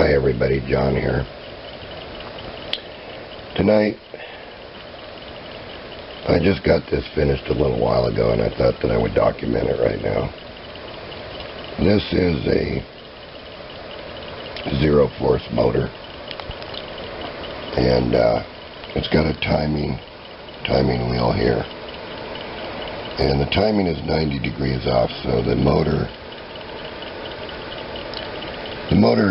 Hi everybody, John here. Tonight, I just got this finished a little while ago and I thought that I would document it right now. This is a zero force motor, and it's got a timing wheel here, and the timing is 90 degrees off, so the motor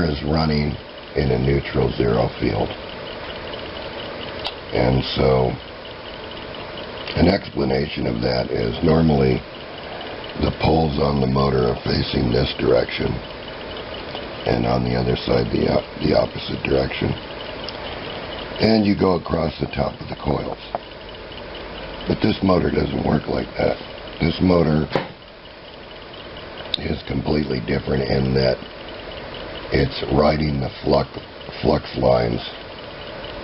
is running in a neutral zero field. And so an explanation of that is normally the poles on the motor are facing this direction and on the other side the opposite direction, and you go across the top of the coils. But this motor doesn't work like that. This motor is completely different in that it's riding the flux lines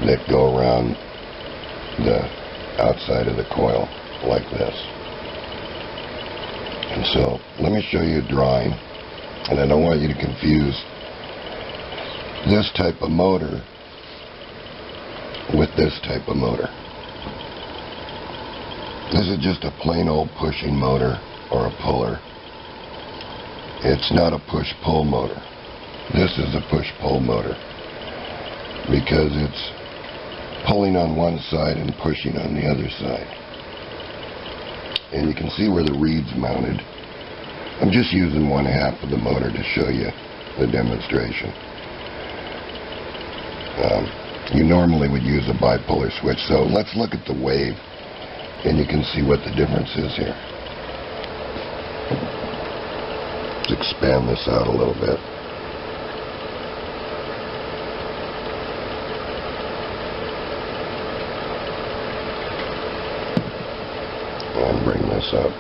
that go around the outside of the coil like this. And so let me show you a drawing, and I don't want you to confuse this type of motor with this type of motor. This is just a plain old pushing motor or a puller. It's not a push-pull motor. This is a push-pull motor because it's pulling on one side and pushing on the other side. And you can see where the reed's mounted. I'm just using 1/2 of the motor to show you the demonstration. You normally would use a bipolar switch, so let's look at the wave and you can see what the difference is here. Let's expand this out a little bit. And bring this up.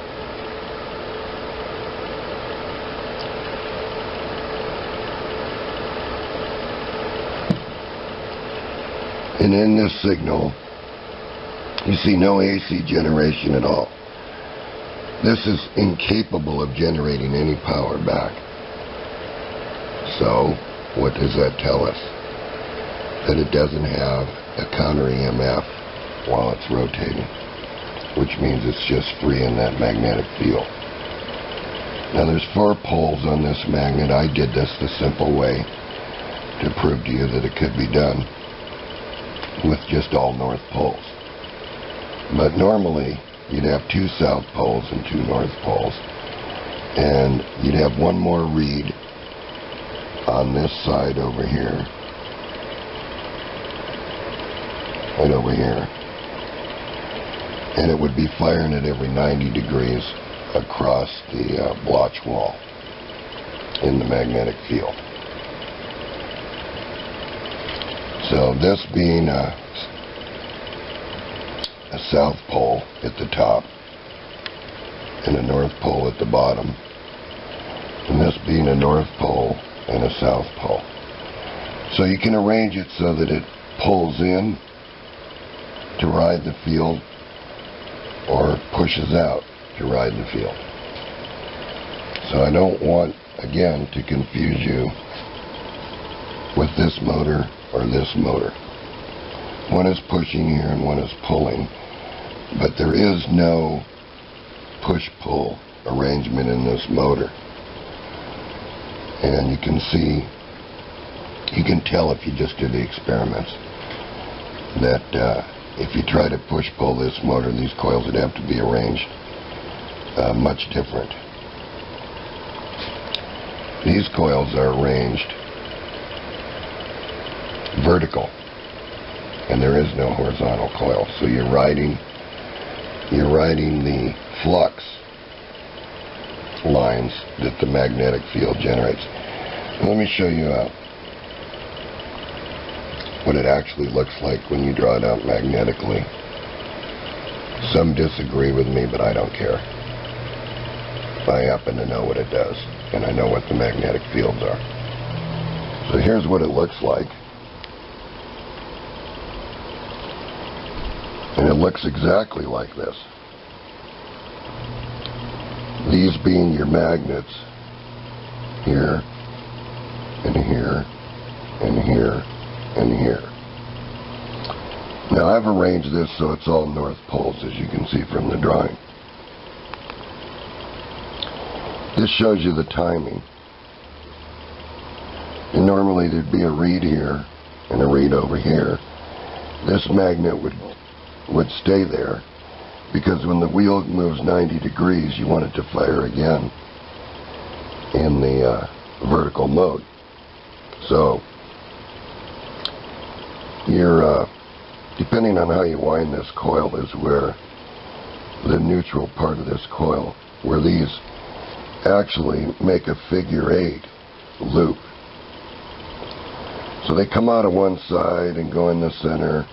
And in this signal, you see no AC generation at all. This is incapable of generating any power back. So, what does that tell us? That it doesn't have a counter EMF while it's rotating, which means it's just free in that magnetic field. Now there's 4 poles on this magnet. I did this the simple way to prove to you that it could be done with just all north poles. But normally you'd have 2 south poles and 2 north poles, and you'd have one more reed on this side over here, right over here, and it would be firing at every 90 degrees across the blotch wall in the magnetic field. So this being a south pole at the top and a north pole at the bottom, and this being a north pole and a south pole. So you can arrange it so that it pulls in to ride the field or pushes out to ride the field. So I don't want, again, to confuse you with this motor or this motor. One is pushing here and one is pulling, but there is no push-pull arrangement in this motor. And you can see, you can tell if you just do the experiments, that if you try to push-pull this motor, these coils would have to be arranged much different. These coils are arranged vertical, and there is no horizontal coil, so you're riding the flux lines that the magnetic field generates. Now, let me show you what it actually looks like when you draw it out magnetically. Some disagree with me, but I don't care. I happen to know what it does, and I know what the magnetic fields are. So here's what it looks like. And it looks exactly like this. These being your magnets here and here and here, and here. Now I've arranged this so it's all north poles, as you can see from the drawing. This shows you the timing. And normally there'd be a reed here and a reed over here. This magnet would stay there because when the wheel moves 90 degrees, you want it to fire again in the vertical mode. So you're depending on how you wind this coil is where the neutral part of this coil, where these actually make a figure 8 loop. So they come out of one side and go in the center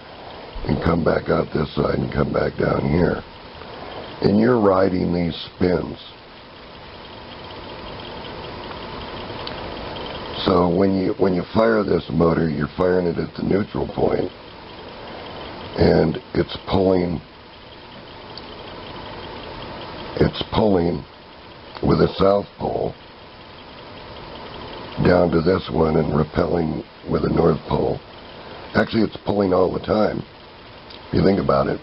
and come back out this side and come back down here. And you're riding these spins. So when you fire this motor, you're firing it at the neutral point, and it's pulling with a south pole down to this one and repelling with a north pole. Actually, it's pulling all the time. If you think about it,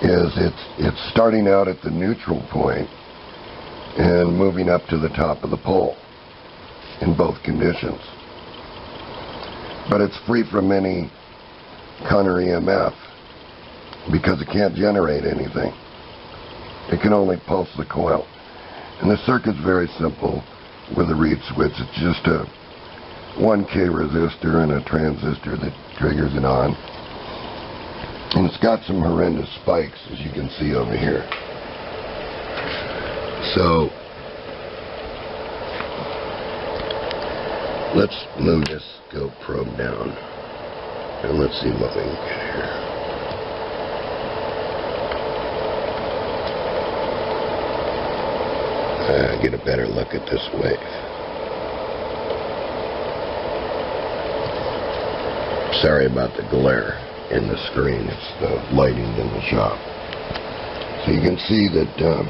it's starting out at the neutral point and moving up to the top of the pole in both conditions. But it's free from any counter EMF because it can't generate anything. It can only pulse the coil. And the circuit's very simple with a reed switch. It's just a 1K resistor and a transistor that triggers it on. And it's got some horrendous spikes, as you can see over here. So let's move this scope probe down and let's see what we can get here. Get a better look at this wave. Sorry about the glare in the screen. It's the lighting in the shop. So you can see that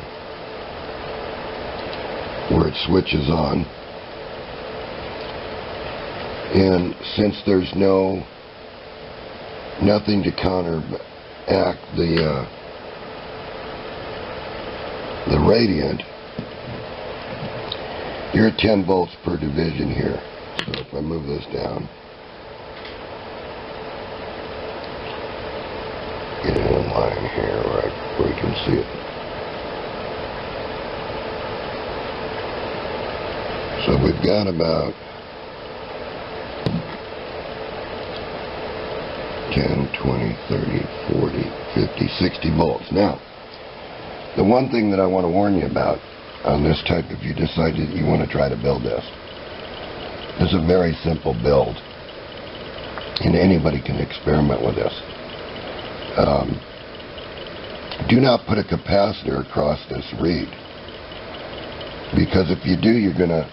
where it switches on, and since there's nothing to counteract the radiant, you're at 10 volts per division here. So if I move this down, get it in line here right where you can see it. So we've got about 10, 20, 30, 40, 50, 60 volts. Now, the one thing that I want to warn you about on this type, if you decide that you want to try to build this, it's a very simple build, and anybody can experiment with this. Do not put a capacitor across this reed, because if you do, you're gonna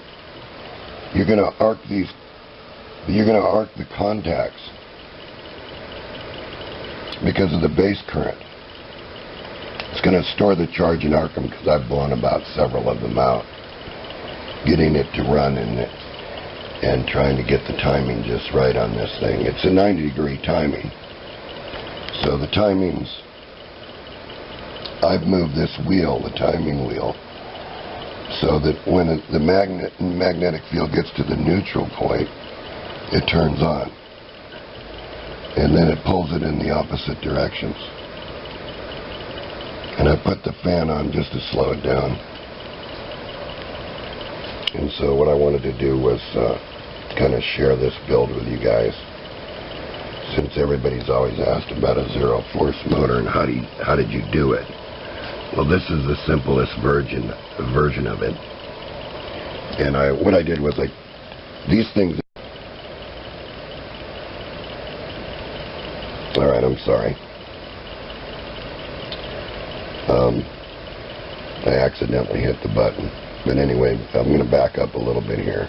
arc the contacts because of the base current. It's going to store the charge and arc them, because I've blown about several of them out, getting it to run and trying to get the timing just right on this thing. It's a 90-degree timing. So the timings, I've moved this wheel, the timing wheel, so that when the magnetic field gets to the neutral point, it turns on. And then it pulls it in the opposite directions. And I put the fan on just to slow it down. And so what I wanted to do was kind of share this build with you guys, since everybody's always asked about a zero force motor and how did you do it. Well, this is the simplest version of it. And what I did was these things. All right, I'm sorry. I accidentally hit the button. But anyway, I'm going to back up a little bit here.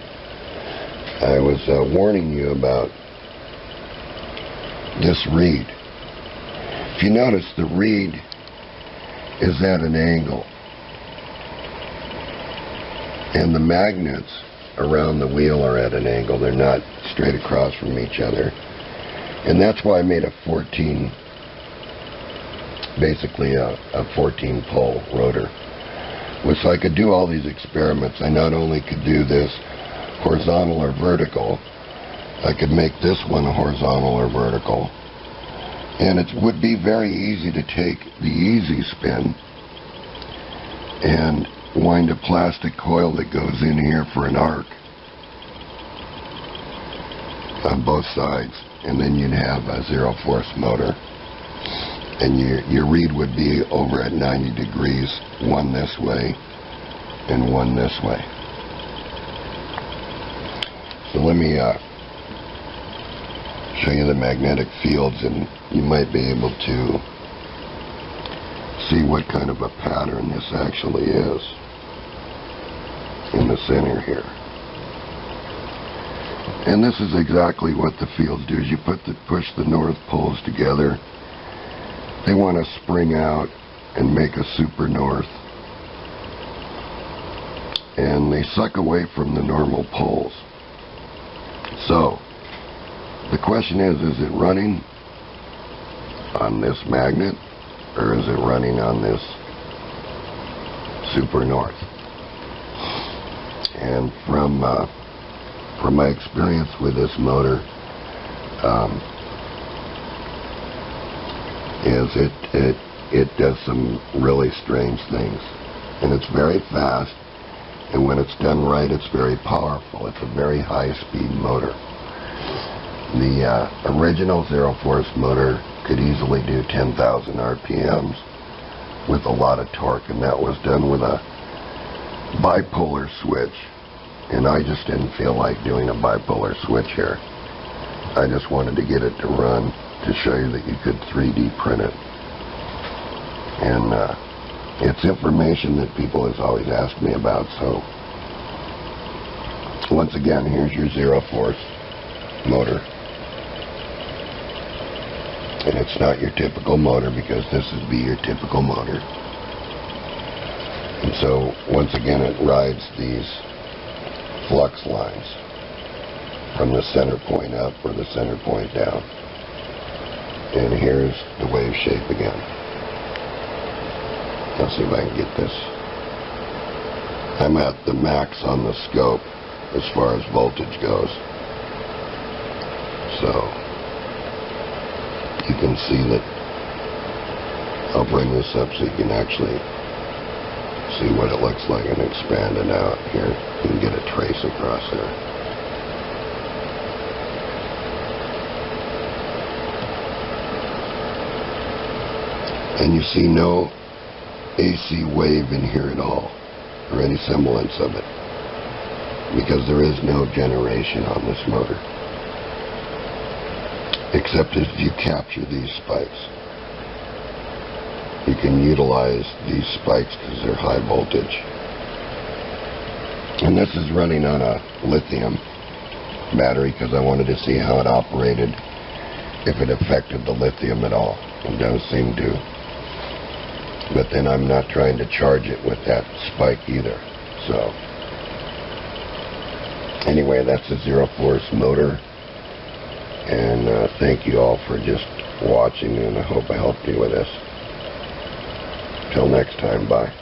I was warning you about this reed. If you notice, the reed is at an angle, and the magnets around the wheel are at an angle. They're not straight across from each other. And that's why I made a 14, basically a 14-pole rotor. So I could do all these experiments. I not only could do this horizontal or vertical, I could make this one horizontal or vertical. And it would be very easy to take the easy spin and wind a plastic coil that goes in here for an arc on both sides, and then you'd have a zero-force motor, and your reed would be over at 90 degrees, one this way and one this way. So let me show you the magnetic fields, and you might be able to see what kind of a pattern this actually is in the center here. And this is exactly what the fields do. Is you push the north poles together. They want to spring out and make a super north, and they suck away from the normal poles. So the question is it running on this magnet, or is it running on this super north? And from my experience with this motor, it does some really strange things, and it's very fast, and when it's done right, it's very powerful. It's a very high-speed motor. The original zero-force motor could easily do 10,000 RPMs with a lot of torque, and that was done with a bipolar switch, and I just didn't feel like doing a bipolar switch here. I just wanted to get it to run to show you that you could 3D print it. And it's information that people has always asked me about, so once again, here's your zero-force motor. And it's not your typical motor, because this would be your typical motor. And so, once again, it rides these flux lines from the center point up or the center point down. And here's the wave shape again. Let's see if I can get this. I'm at the max on the scope as far as voltage goes. So you can see that. I'll bring this up so you can actually see what it looks like and expand it out. Here, you can get a trace across there. And you see no AC wave in here at all, or any semblance of it, because there is no generation on this motor, except if you capture these spikes. You can utilize these spikes because they're high voltage. And this is running on a lithium battery because I wanted to see how it operated, if it affected the lithium at all. It does seem to. But then I'm not trying to charge it with that spike either. So anyway, that's a zero-force motor. And thank you all for just watching, and I hope I helped you with this. Till next time, bye.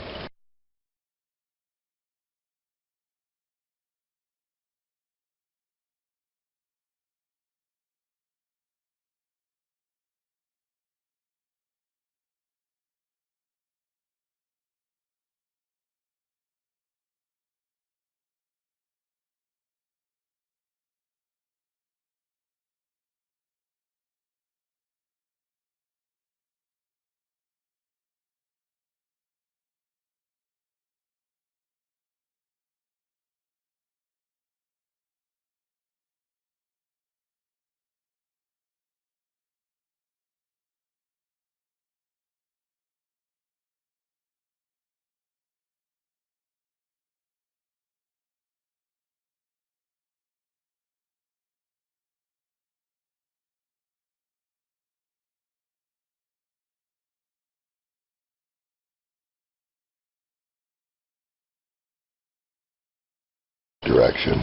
direction,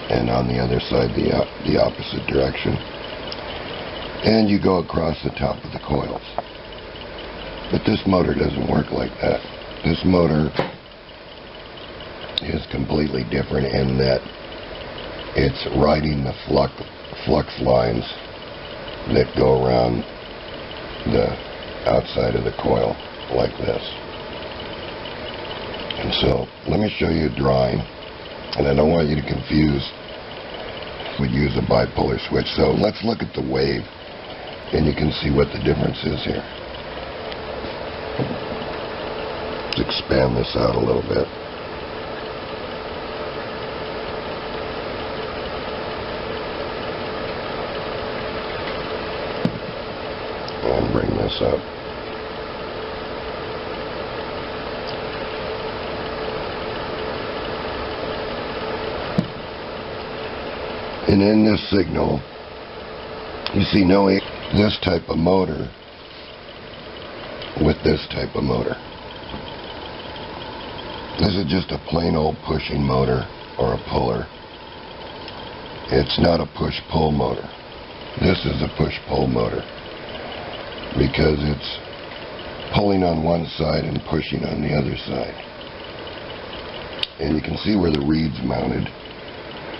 and on the other side the opposite direction, and you go across the top of the coils. But this motor doesn't work like that. This motor is completely different in that it's riding the flux lines that go around the outside of the coil like this. And so let me show you a drawing, and I don't want you to confuse. We'd use a bipolar switch. So let's look at the wave, and you can see what the difference is here. Let's expand this out a little bit. And bring this up. And in this signal, you see this type of motor with this type of motor. This is just a plain old pushing motor or a puller. It's not a push-pull motor. This is a push-pull motor because it's pulling on one side and pushing on the other side. And you can see where the reed's mounted.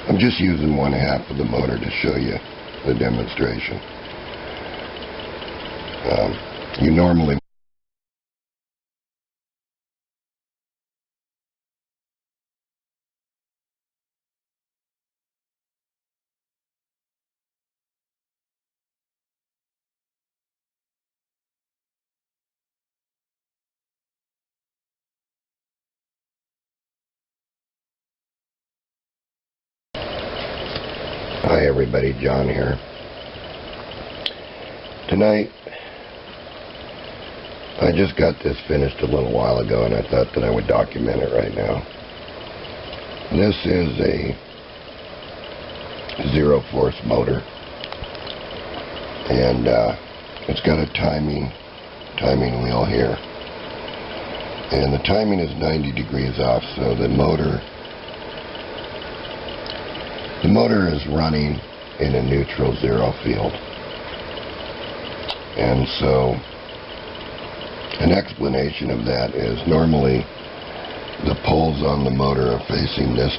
I'm just using one half of the motor to show you the demonstration. You normally Hi everybody, John here. Tonight, I just got this finished a little while ago and I thought that I would document it right now. This is a zero force motor, and it's got a timing wheel here, and the timing is 90 degrees off, so the motor is running in a neutral zero field. And so an explanation of that is normally the poles on the motor are facing this